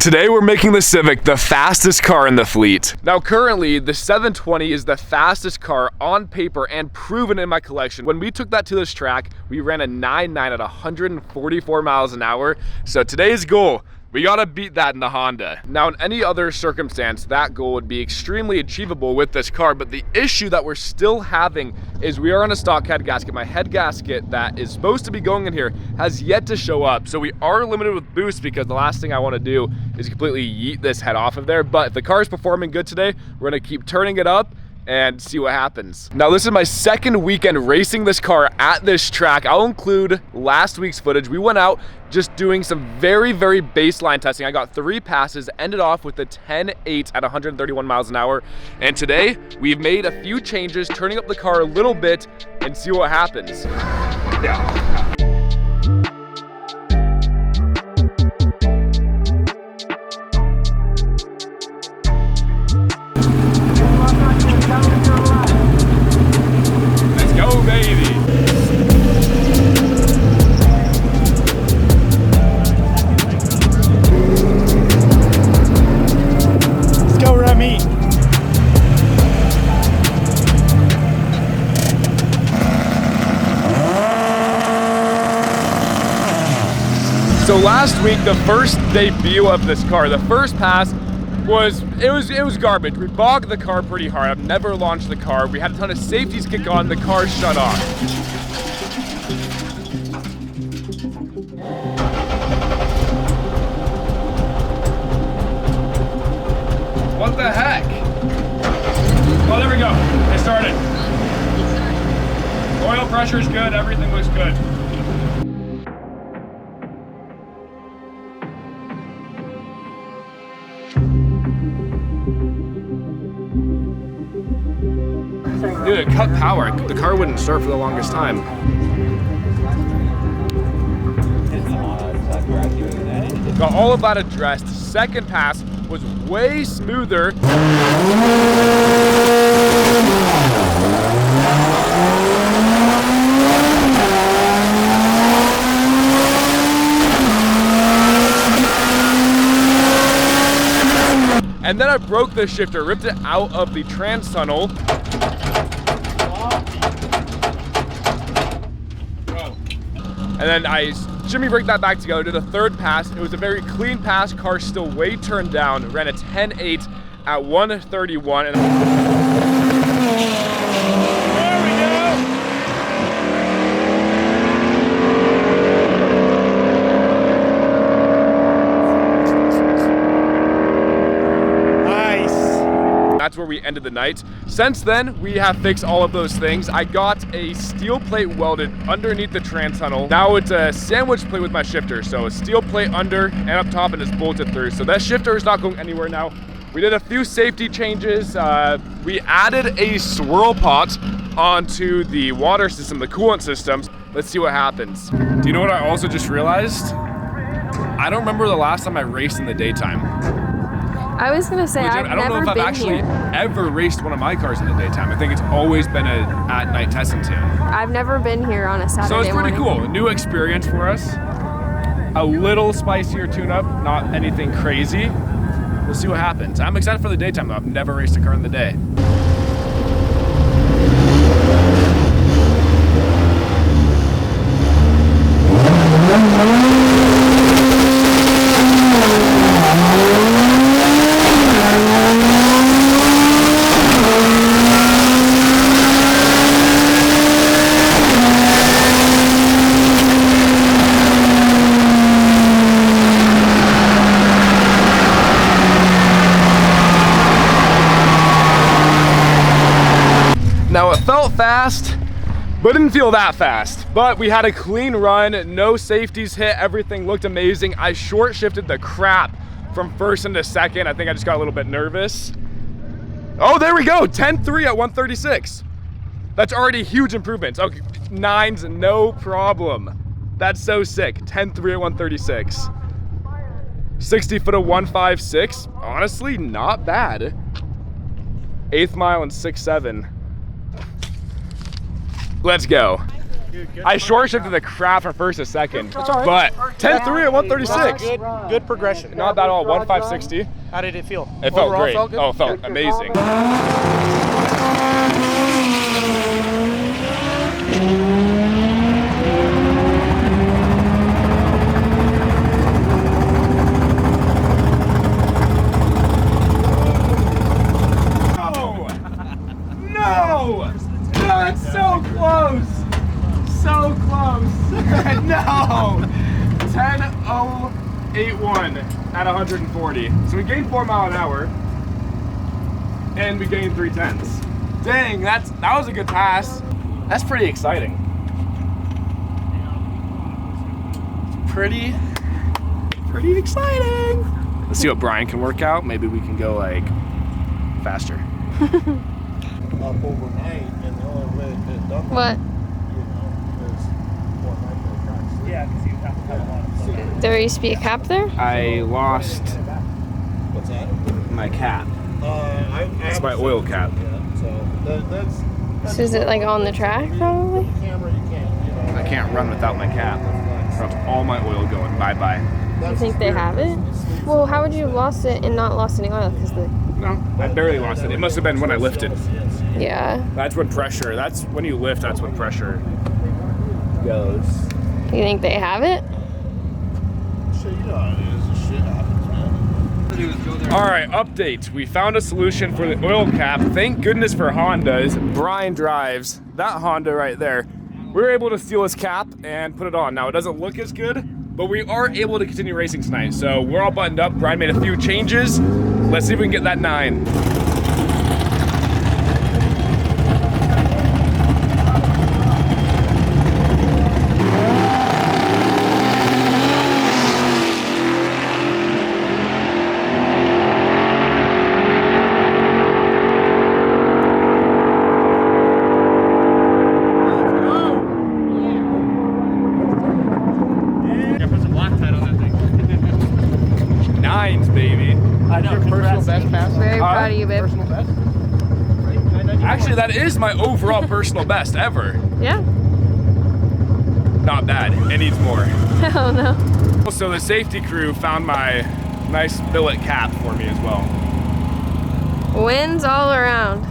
Today we're making the Civic the fastest car in the fleet. Now currently the 720 is the fastest car on paper and proven in my collection. When we took that to this track, we ran a 9.9 at 144 miles an hour. So today's goal, we gotta beat that in the Honda. Now in any other circumstance, that goal would be extremely achievable with this car, but the issue that we're still having is we are on a stock head gasket. My head gasket that is supposed to be going in here has yet to show up. So we are limited with boost because the last thing I wanna do is completely yeet this head off of there. But if the car is performing good today, we're gonna keep turning it up and see what happens. Now this is my second weekend racing this car at this track. I'll include last week's footage. We went out just doing some very baseline testing. I got 3 passes, ended off with a 10.8 at 131 miles an hour. And today we've made a few changes, turning up the car a little bit and see what happens. Yeah. So last week, the first debut of this car, the first pass was garbage. We bogged the car pretty hard. I've never launched the car. We had a ton of safeties kick on, the car shut off. What the heck? Oh, there we go. It started. Oil pressure is good, everything looks good. Dude, it cut power. The car wouldn't start for the longest time. Got all of that addressed. Second pass was way smoother. And then I broke the shifter, ripped it out of the trans tunnel. And then I shimmy break that back together, did a third pass. It was a very clean pass, car still way turned down. Ran a 10.8 at 131. And there we go! That's where we ended the night. Since then, we have fixed all of those things. I got a steel plate welded underneath the trans tunnel. Now it's a sandwich plate with my shifter. So a steel plate under and up top and it's bolted through. So that shifter is not going anywhere now. We did a few safety changes. We added a swirl pot onto the water system, the coolant systems. Let's see what happens. Do you know what I also just realized? I don't remember the last time I raced in the daytime. I was gonna say, I don't know if I've actually ever raced one of my cars in the daytime. I think it's always been a at night testing too. I've never been here on a Saturday morning. So it's pretty cool. A new experience for us. A little spicier tune-up, not anything crazy. We'll see what happens. I'm excited for the daytime though. I've never raced a car in the day. Now it felt fast, but didn't feel that fast. But we had a clean run, no safeties hit, everything looked amazing. I short shifted the crap from first into second. I think I just got a little bit nervous. Oh, there we go, 10.3 at 136. That's already huge improvements. Okay, 9s, no problem. That's so sick, 10.3 at 136. 60 foot of 156, honestly, not bad. 8th mile and 6.7. Let's go. I short shifted the crap from first to second. That's all right. But 10-3 at 136. Good progression. Not bad at all. 1.560. How did it feel? It felt Overall, great. felt good? Oh, it felt amazing. No! No, it's so close! So close! No! 10.081 at 140. So we gained 4 miles an hour. And we gained 3/10. Dang, that was a good pass. That's pretty exciting. Pretty exciting. Let's see what Brian can work out. Maybe we can go like faster. Up overnight, and the only way to get done, What? is more micro cracks. Yeah, because you have to have a lot of There used to be a cap there? I lost What's that? my cap. It's my oil cap. Yeah, so that's So is it like on the track probably? camera. You can't. I can't run without my cap. That's all my oil going. Bye bye. You think they have it? Well, how would you have lost it and not lost any oil? No, I barely lost it. It must have been when I lifted. Yeah. That's when pressure. That's when you lift. That's when pressure goes. You think they have it? Shit, you know how it is. This shit happens, man. All right, update. We found a solution for the oil cap. Thank goodness for Hondas. Brian drives that Honda right there. We were able to steal his cap and put it on. Now, it doesn't look as good, but we are able to continue racing tonight. So we're all buttoned up. Brian made a few changes. Let's see if we can get that 9. Nines, baby. I know. Personal best pass. Very proud of you, babe. Personal best. Actually, that is my overall personal best ever. Yeah. Not bad. It needs more. Hell no. So the safety crew found my nice billet cap for me as well. Winds all around.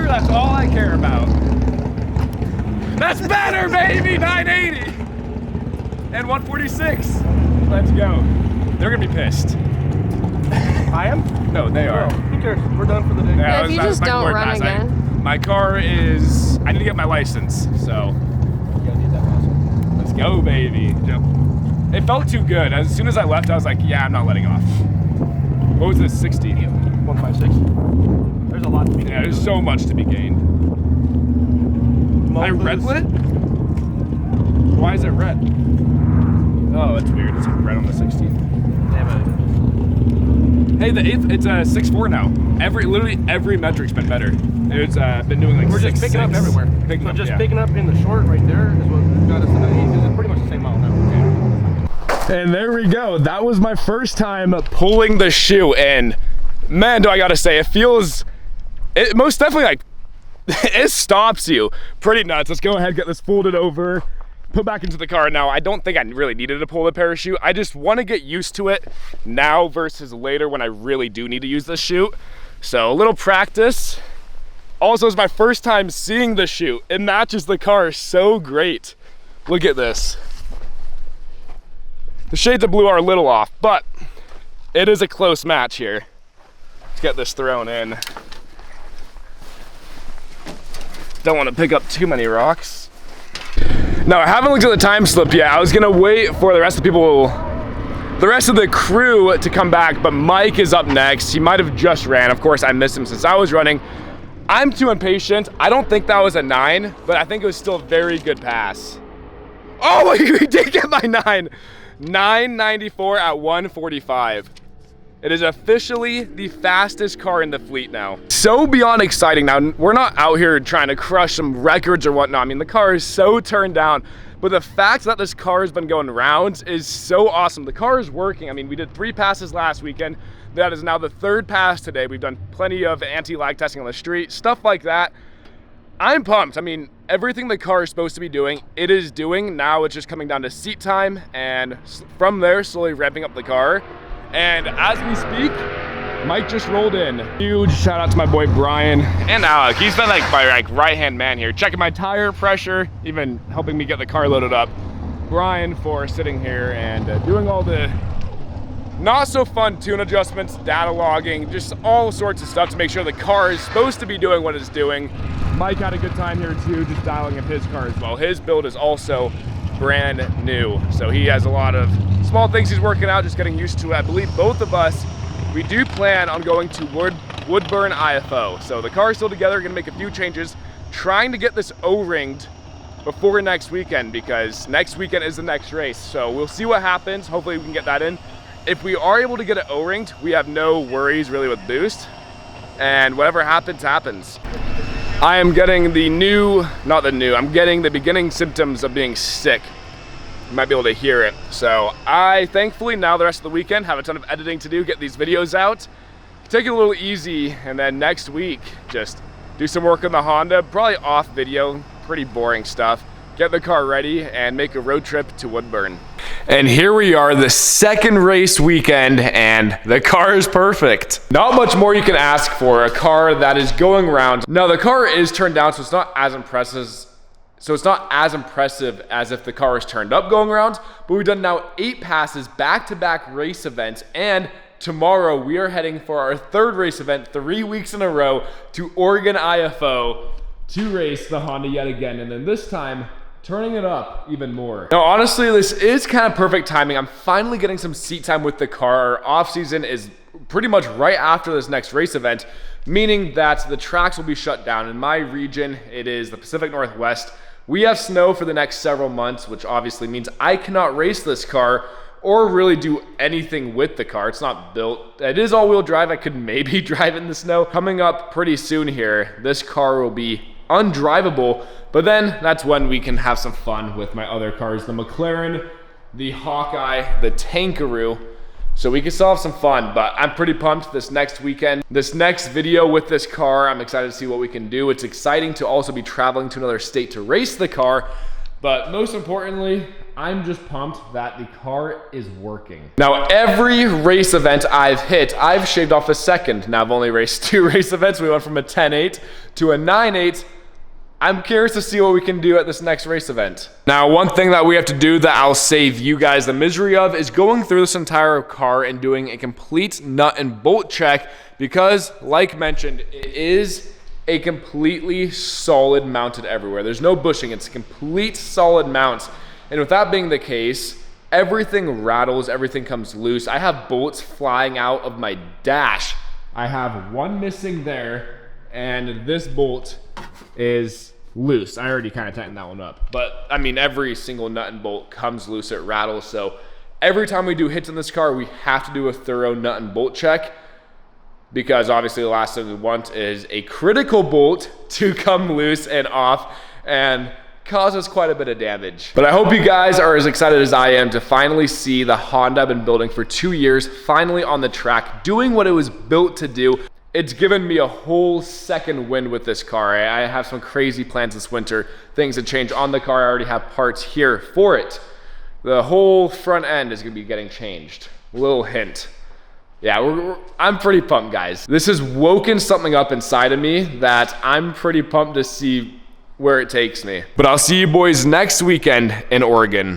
That's all I care about. That's better, baby! 980! And 146. Let's go. They're gonna be pissed. I am? No, they are. Oh, who cares? We're done for the day. Yeah, if you that was just my don't board run pass. again. My car is, I need to get my license, so. Let's go, baby. It felt too good. As soon as I left, I was like, yeah, I'm not letting off. What was this, 60? 156. There's a lot to be gained. Yeah, there's so much to be gained. I red lit? Why is it red? Oh, that's weird. It's red on the 60. Hey, the 8th, it's a 6.4 now. Literally every metric's been better. It's been doing like We're just picking up everywhere. Picking up in the short right there is what got us to 980 because it's pretty much the same mile now. And there we go. That was my first time pulling the shoe, and man, do I gotta say, it most definitely like, it stops you. Pretty nuts. Let's go ahead, get this folded over, put back into the car. Now, I don't think I really needed to pull the parachute. I just want to get used to it now versus later when I really do need to use this chute. So a little practice. Also, it's my first time seeing the chute. It matches the car so great. Look at this. The shades of blue are a little off, but it is a close match here. Let's get this thrown in. Don't want to pick up too many rocks. Now, I haven't looked at the time slip yet. I was gonna wait for the rest of the crew to come back, but Mike is up next. He might have just ran. Of course, I missed him since I was running. I'm too impatient. I don't think that was a 9, but I think it was still a very good pass. Oh, he did get my 9. 994 at 145. It is officially the fastest car in the fleet now. So beyond exciting. Now, we're not out here trying to crush some records or whatnot. I mean, the car is so turned down, but the fact that this car has been going rounds is so awesome. The car is working. I mean, we did 3 passes last weekend. That is now the 3rd pass today. We've done plenty of anti-lag testing on the street, stuff like that. I'm pumped. I mean, everything the car is supposed to be doing, it is doing. Now it's just coming down to seat time, and from there, slowly ramping up the car. And as we speak, Mike just rolled in. Huge shout out to my boy Brian and Alec. He's been like my right-hand man here, checking my tire pressure, even helping me get the car loaded up. Brian for sitting here and doing all the not so fun tune adjustments, data logging, just all sorts of stuff to make sure the car is supposed to be doing what it's doing. Mike had a good time here too, just dialing up his car as well. His build is also brand new, so he has a lot of small things he's working out, just getting used to it. I believe both of us, we do plan on going to Woodburn IFO. So the car's still together, gonna make a few changes, trying to get this O-ringed before next weekend, because next weekend is the next race. So we'll see what happens. Hopefully we can get that in. If we are able to get it O-ringed, we have no worries really with boost, and whatever happens, happens. I am getting I'm getting the beginning symptoms of being sick. You might be able to hear it. So I thankfully now the rest of the weekend have a ton of editing to do, get these videos out, take it a little easy, and then next week just do some work on the Honda, probably off video, pretty boring stuff, get the car ready and make a road trip to Woodburn. And here we are, the 2nd race weekend, and the car is perfect. Not much more you can ask for a car that is going around. Now the car is turned down, so it's not as impressive. As if the car is turned up going around, but we've done now 8 passes, back-to-back race events, and tomorrow we are heading for our 3rd race event, 3 weeks in a row, to Oregon IFO to race the Honda yet again, and then this time, turning it up even more. Now, honestly, this is kind of perfect timing. I'm finally getting some seat time with the car. Our off season is pretty much right after this next race event, meaning that the tracks will be shut down. In my region, it is the Pacific Northwest. We have snow for the next several months, which obviously means I cannot race this car or really do anything with the car. It's not built. It is all-wheel drive. I could maybe drive in the snow. Coming up pretty soon here, this car will be undrivable, but then that's when we can have some fun with my other cars, the McLaren, the Hawkeye, the Tankaroo, so we can still have some fun. But I'm pretty pumped this next weekend. This next video with this car, I'm excited to see what we can do. It's exciting to also be traveling to another state to race the car, but most importantly, I'm just pumped that the car is working. Now, every race event I've hit, I've shaved off a second. Now I've only raced 2 race events. We went from a 10.8 to a 9.8. I'm curious to see what we can do at this next race event. Now, one thing that we have to do that I'll save you guys the misery of is going through this entire car and doing a complete nut and bolt check, because like mentioned, it is a completely solid mounted everywhere. There's no bushing, it's a complete solid mount. And with that being the case, everything rattles, everything comes loose. I have bolts flying out of my dash. I have one missing there, and this bolt is loose. I already kind of tightened that one up, but I mean, every single nut and bolt comes loose, it rattles. So every time we do hits in this car, we have to do a thorough nut and bolt check, because obviously the last thing we want is a critical bolt to come loose and off and cause us quite a bit of damage. But I hope you guys are as excited as I am to finally see the Honda I've been building for 2 years finally on the track, doing what it was built to do. It's given me a whole second wind with this car. I have some crazy plans this winter, things to change on the car. I already have parts here for it. The whole front end is gonna be getting changed. A little hint. Yeah, I'm pretty pumped, guys. This has woken something up inside of me that I'm pretty pumped to see where it takes me. But I'll see you boys next weekend in Oregon.